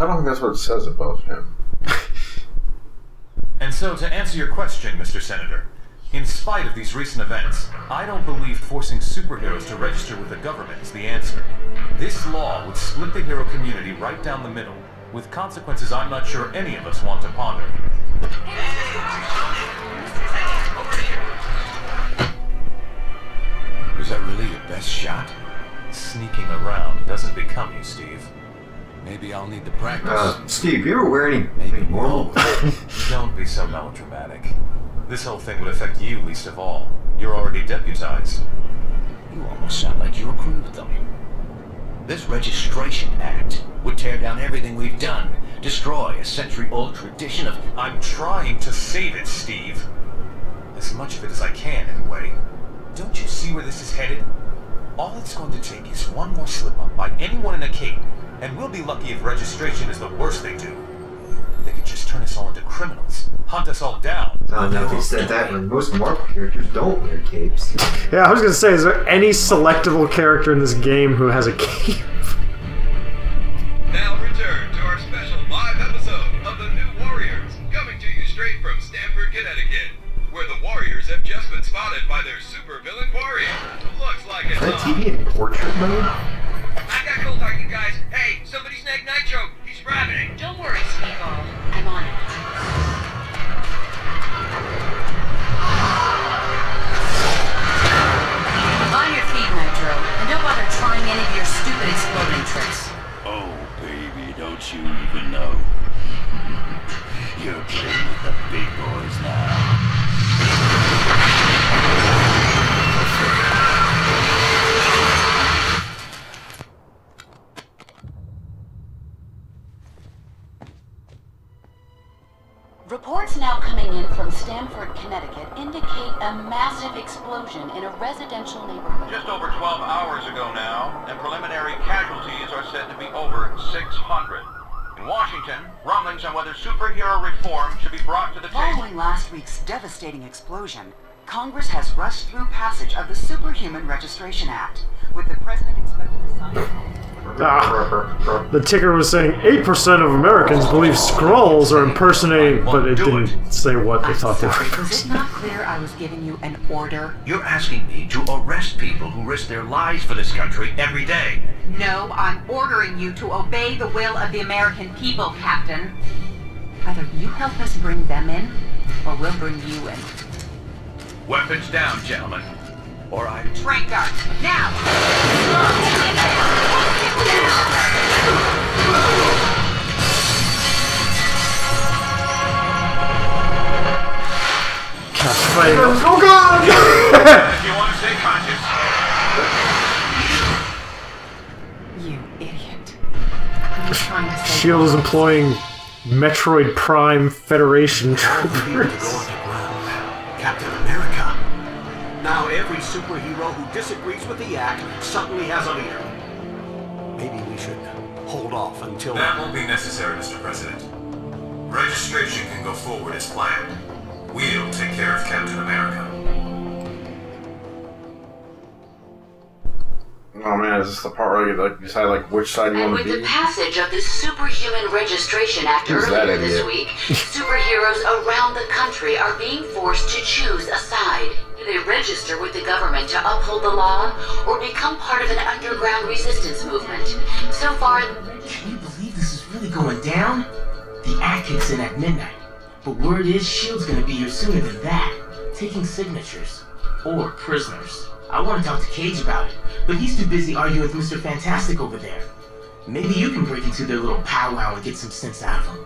I don't think that's what it says about him. And so, to answer your question, Mr. Senator, in spite of these recent events, I don't believe forcing superheroes to register with the government is the answer. This law would split the hero community right down the middle, with consequences I'm not sure any of us want to ponder. Was that really your best shot? Sneaking around doesn't become you, Steve. Maybe I'll need to practice. Steve, you ever wear anything normal? Don't be so melodramatic. This whole thing would affect you least of all. You're already deputized. You almost sound like you agree with them. This Registration Act would tear down everything we've done, destroy a century-old tradition of... I'm trying to save it, Steve. As much of it as I can, anyway. Don't you see where this is headed? All it's going to take is one more slip-up by anyone in a cape, and we'll be lucky if registration is the worst they do. They could just turn us all into criminals, hunt us all down. Oh, now if you said that, when most Marvel characters don't wear capes. Yeah, I was gonna say, is there any selectable character in this game who has a cape? Now return to our special live episode of The New Warriors, coming to you straight from Stamford, Connecticut, where the Warriors have just been spotted by their supervillain quarry. Looks like it's Is that TV in portrait mode? I got cold target, guys. Hey, somebody snag Nitro. He's rabbiting. Don't worry, Speedball. I'm on it. On your feet, Nitro, and don't bother trying any of your stupid exploding tricks. Oh, baby, don't you even know? You're playing with the big boys now. Reports now coming in from Stamford, Connecticut indicate a massive explosion in a residential neighborhood. Just over 12 hours ago now, and preliminary casualties are said to be over 600. In Washington, rumblings on whether superhero reform should be brought to the table. Following last week's devastating explosion, Congress has rushed through passage of the Superhuman Registration Act, with the president expected to sign it. The ticker was saying 8% of Americans believe Skrulls are impersonating, but it didn't say what they thought they were. Was it not clear I was giving you an order? You're asking me to arrest people who risk their lives for this country every day. No, I'm ordering you to obey the will of the American people, Captain. Either you help us bring them in, or we'll bring you in. Weapons down, gentlemen. Or I... Trank guard, now! Oh God! If you want to stay conscious. You idiot. What are you trying to say? Shield is employing Metroid Prime Federation troopers. Captain America. Now every superhero who disagrees with the act suddenly has a leader. Maybe we should hold off until... That won't be necessary, Mr. President. Registration can go forward as planned. We'll take care of Captain America. Oh man, is this the part where you decide which side you And want to with be? the passage of the Superhuman Registration Act Who's that earlier this idiot? week, superheroes around the country are being forced to choose a side. Do they register with the government to uphold the law, or become part of an underground resistance movement? So far... Can you believe this is really going down? The act kicks in at midnight, but word is S.H.I.E.L.D's gonna be here sooner than that, taking signatures. Or prisoners. I want to talk to Cage about it, but he's too busy arguing with Mr. Fantastic over there. Maybe you can break into their little powwow and get some sense out of them.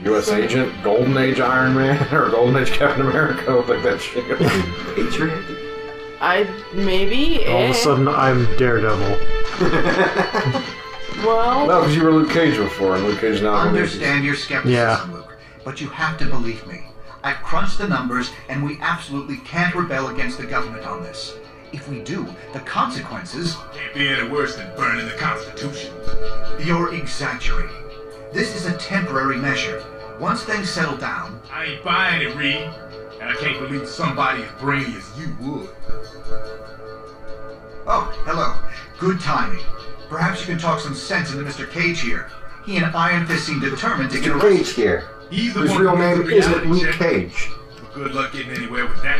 U.S. Agent, Golden Age Iron Man, or Golden Age Captain America with that shit. Patriot? Maybe. All of a sudden, I'm Daredevil. Well... No, because you were Luke Cage before, and Luke Cage now... Understand your skepticism, Yeah. Luke, but you have to believe me. I've crunched the numbers, and we absolutely can't rebel against the government on this. If we do, the consequences... Can't be any worse than burning the Constitution. You're exaggerating. This is a temporary measure. Once things settle down... I ain't buying it, Reed. And I can't believe somebody as brainy as you would. Oh, hello. Good timing. Perhaps you can talk some sense into Mr. Cage here. He and Iron Fist seem determined to get Mr. arrested. Cage here. He's the His one real who name gets the isn't reality Luke check. Cage. But good luck getting anywhere with that.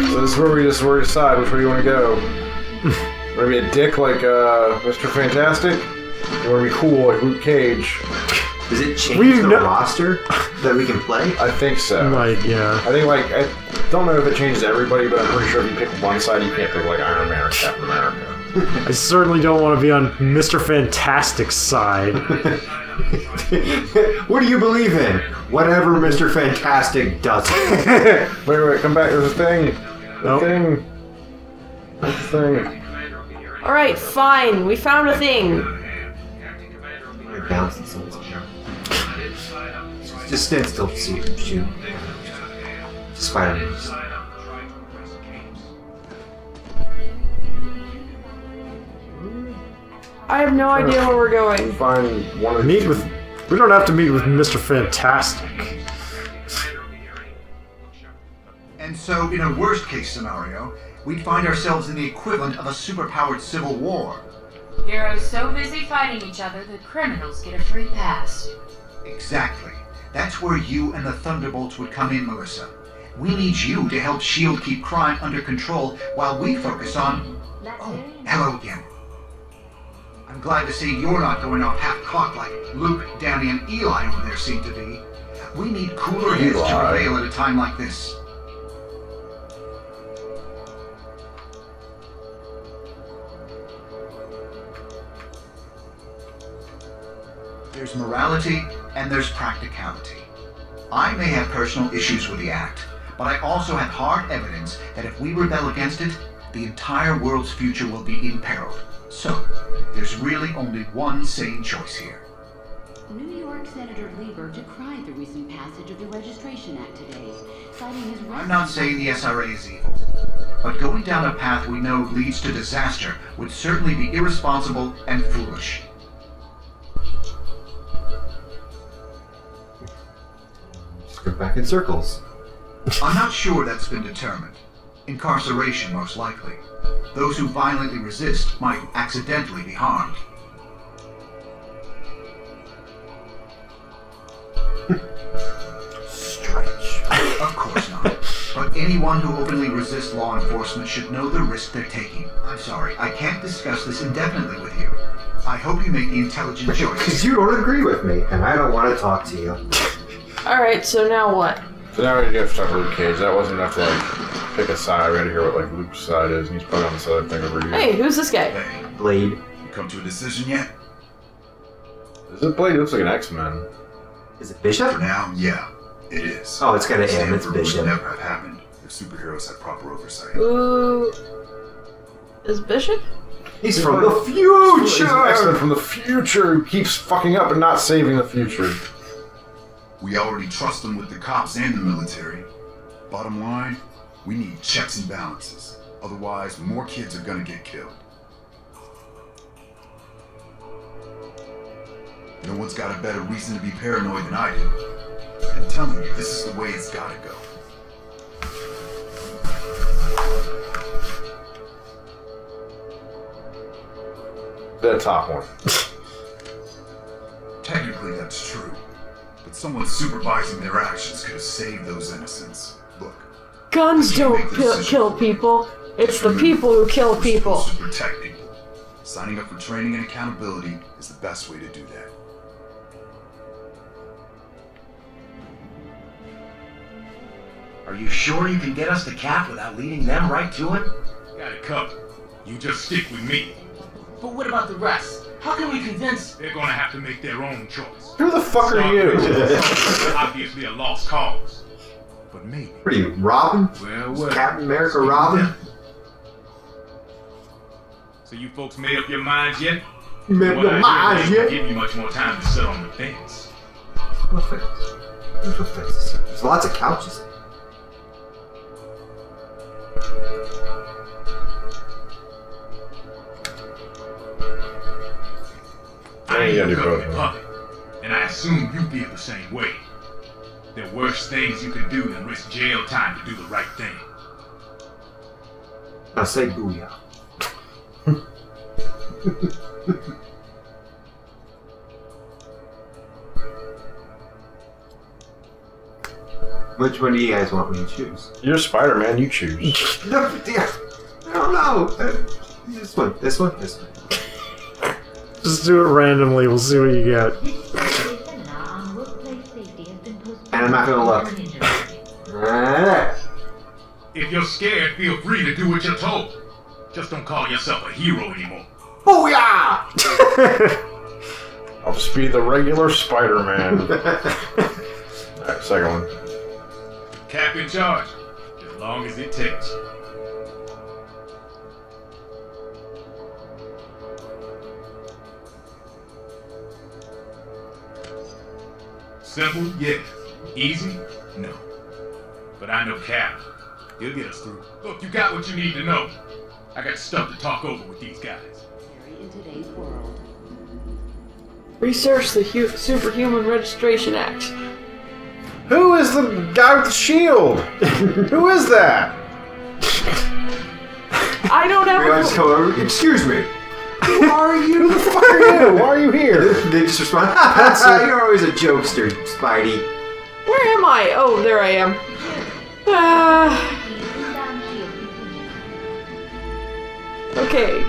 So this is where we decide which way you want to go. Want to be a dick like Mr. Fantastic? You want to be cool like Luke Cage? Does it change the roster that we can play? I think so. Like, yeah. I think, like, I don't know if it changes everybody, but I'm pretty sure if you pick one side, you can't pick, like, Iron Man or Captain America. I certainly don't want to be on Mr. Fantastic's side. What do you believe in? Whatever Mr. Fantastic does. Wait, come back. There's a thing. Nope. There's a thing. Alright, fine. We found a thing. We're bouncing someone's camera. Just stand still, shoot. Spider-Man. I have no idea where we're going. Find one of We don't have to meet with Mr. Fantastic. And so, in a worst-case scenario, we'd find ourselves in the equivalent of a superpowered civil war. Heroes so busy fighting each other that criminals get a free pass. Exactly. That's where you and the Thunderbolts would come in, Melissa. We need you to help S.H.I.E.L.D. keep crime under control while we focus on... Oh, hello again. I'm glad to see you're not going off half-cocked like Luke, Danny, and Eli over there seem to be. We need cooler heads to prevail at a time like this. There's morality and there's practicality. I may have personal issues with the Act, but I also have hard evidence that if we rebel against it, the entire world's future will be imperiled. So, there's really only one sane choice here. New York Senator Lieber decried the recent passage of the Registration Act today, citing his... I'm not saying the SRA is evil, but going down a path we know leads to disaster would certainly be irresponsible and foolish. Just go back in circles. I'm not sure that's been determined. Incarceration, most likely. Those who violently resist might accidentally be harmed. Strange. Of course not. But anyone who openly resists law enforcement should know the risk they're taking. I'm sorry, I can't discuss this indefinitely with you. I hope you make the intelligent choice. Because you don't agree with me, and I don't want to talk to you. Alright, so now what? So now we have to talk to Luke Cage. That wasn't enough to, like, pick a side. We gotta hear what, like, Luke's side is, and he's putting on this other thing over here. Hey, who's this guy? Hey, Blade. you come to a decision yet? Is it Blade? It looks like an X-Men. Is it Bishop? For now, yeah, it is. Oh, it's gonna end. It's Stanford Bishop. would never have happened if superheroes had proper oversight. Who is Bishop? He's from the future! He's an X-Men from the future who keeps fucking up and not saving the future. We already trust them with the cops and the military. Bottom line, we need checks and balances. Otherwise, more kids are gonna get killed. No one's got a better reason to be paranoid than I do. And tell me, this is the way it's gotta go. The top one. Technically, that's true. But someone supervising their actions could have saved those innocents. Look. Guns don't kill people. It's the people who kill people. To protect people. Signing up for training and accountability is the best way to do that. Are you sure you can get us to Cap without leading them right to it? Got it covered. You just stick with me. But what about the rest? How can we convince... They're gonna have to make their own choice. Who the fuck are you? Obviously a lost cause. But maybe. What are you, Robin? Well. Captain America Robin? So you folks made up your minds yet? Made up your minds yet? Give you much more time to sit on the fence. There's lots of couches. you gotta do handcuffed both. in public, and I assume you feel the same way. There are worse things you can do than risk jail time to do the right thing. I say booyah. Which one do you guys want me to choose? You're Spider-Man, you choose. No, yeah, I don't know. This one. Just do it randomly, we'll see what you get. And I'm not gonna look. If you're scared, feel free to do what you're told. Just don't call yourself a hero anymore. Booyah! I'll just be the regular Spider-Man. Alright, second one. Cap in charge, as long as it takes. Simple, yes. Easy, no. But I know Cap. He'll get us through. Look, you got what you need to know. I got stuff to talk over with these guys. In today's world. Research the Superhuman Registration Act. Who is the guy with the shield? Who is that? I don't have I just come over. Excuse me. Who are you? Who the fuck are you? Why are you here? They just respond, you're always a jokester, Spidey. Where am I? Oh, there I am. Okay.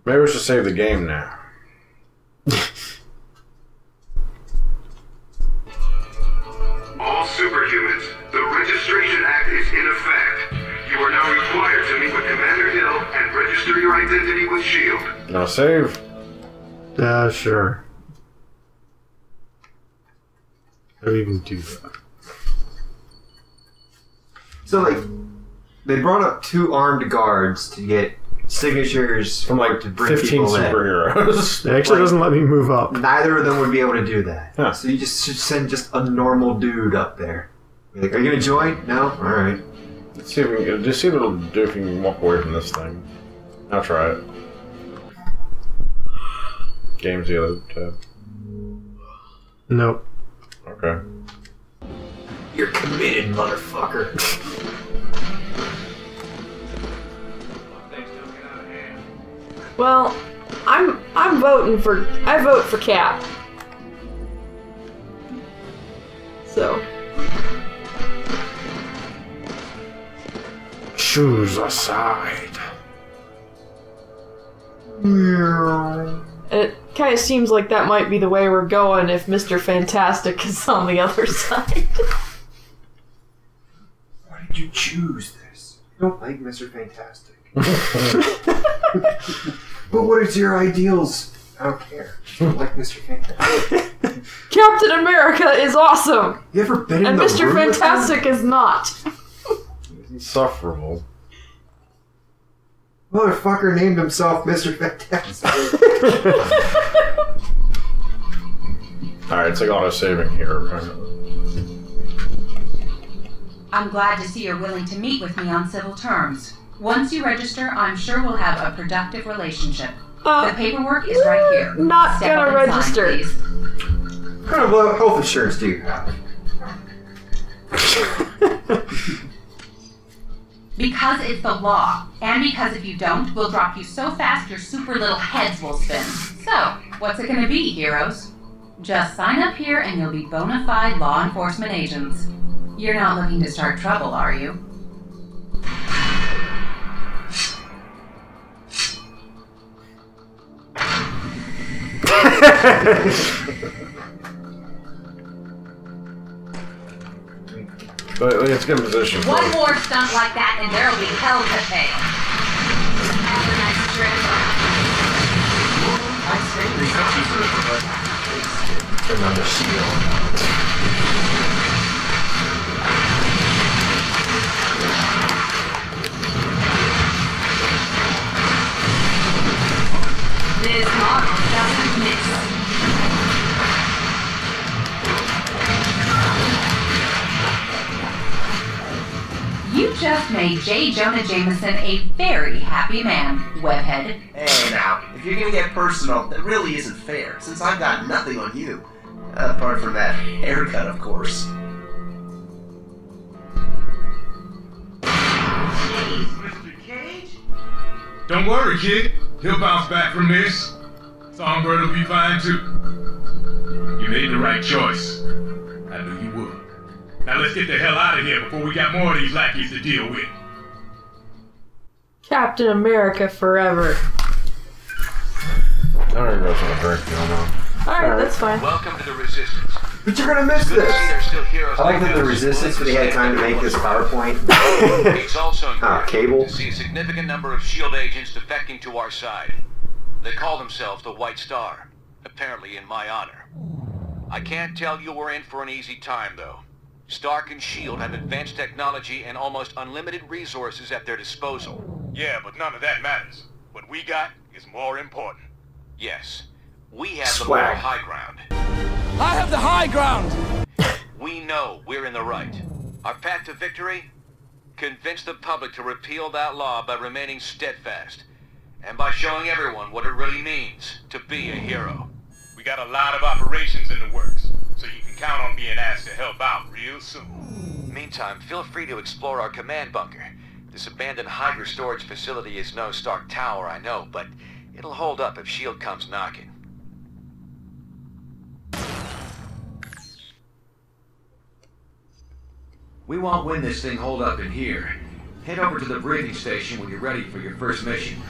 Maybe we should save the game now. All superhumans, the Registration Act is in effect. You are now required to meet with Commander Hill and register your identity with S.H.I.E.L.D. Now save. Yeah, sure. How do we even do that? So, like, they brought up 2 armed guards to get signatures from like to bring 15 people superheroes. It actually doesn't let me move up. Neither of them would be able to do that. Huh. So you just should send just a normal dude up there. You're like, are you gonna join? No? Alright. Let's see if we can just see what it'll do if you can walk away from this thing. I'll try it. Game's the other tab. Nope. Okay. You're committed, motherfucker. Well, I'm voting for. I vote for Cap. So. Choose a side. It kind of seems like that might be the way we're going if Mr. Fantastic is on the other side. Why did you choose this? I don't like Mr. Fantastic. But what is your ideals? I don't care. I don't like Mr. Fantastic. Captain America is awesome! You ever been in and the Mr. room with Fantastic is not. He's insufferable. Motherfucker named himself Mr. Fantastic. Alright, it's like auto-saving here, apparently. I'm glad to see you're willing to meet with me on civil terms. Once you register, I'm sure we'll have a productive relationship. The paperwork is right here. Not Step gonna up and sign, register. please. What kind of health insurance do you have? Because it's the law, and because if you don't, we'll drop you so fast your super little heads will spin. So, what's it gonna be, heroes? Just sign up here and you'll be bona fide law enforcement agents. You're not looking to start trouble, are you? But let's get in position. One more stunt like that and there'll be hell to pay. Have a nice trip. I'd say we could keep it, but turn on the shield. This model doesn't miss. You just made J. Jonah Jameson a very happy man, webhead. Hey now, if you're gonna get personal, that really isn't fair, since I've got nothing on you. Apart from that haircut, of course. Jeez, Mr. Cage? Don't worry, kid. He'll bounce back from this. Songbird will be fine too. You made the right choice. I knew you would. Now let's get the hell out of here before we got more of these lackeys to deal with. Captain America forever. I don't even know what's on the drink going on. Alright, that's fine. Welcome to the Resistance. But you're gonna miss this! I like that the Resistance, they had time to make this PowerPoint. It's also cable. to see a significant number of S.H.I.E.L.D. agents defecting to our side. They call themselves the White Star, apparently in my honor. I can't tell you we're in for an easy time, though. Stark and S.H.I.E.L.D. have advanced technology and almost unlimited resources at their disposal. Yeah, but none of that matters. What we got is more important. Yes, we have the moral high ground. I have the high ground! We know we're in the right. Our path to victory? Convince the public to repeal that law by remaining steadfast. And by showing everyone what it really means to be a hero. We got a lot of operations in the works, so you can count on being asked to help out real soon. Meantime, feel free to explore our command bunker. This abandoned Hydra storage facility is no Stark Tower, I know, but it'll hold up if S.H.I.E.L.D. comes knocking. We won't win this thing holed up in here. Head over to the briefing station when you're ready for your first mission.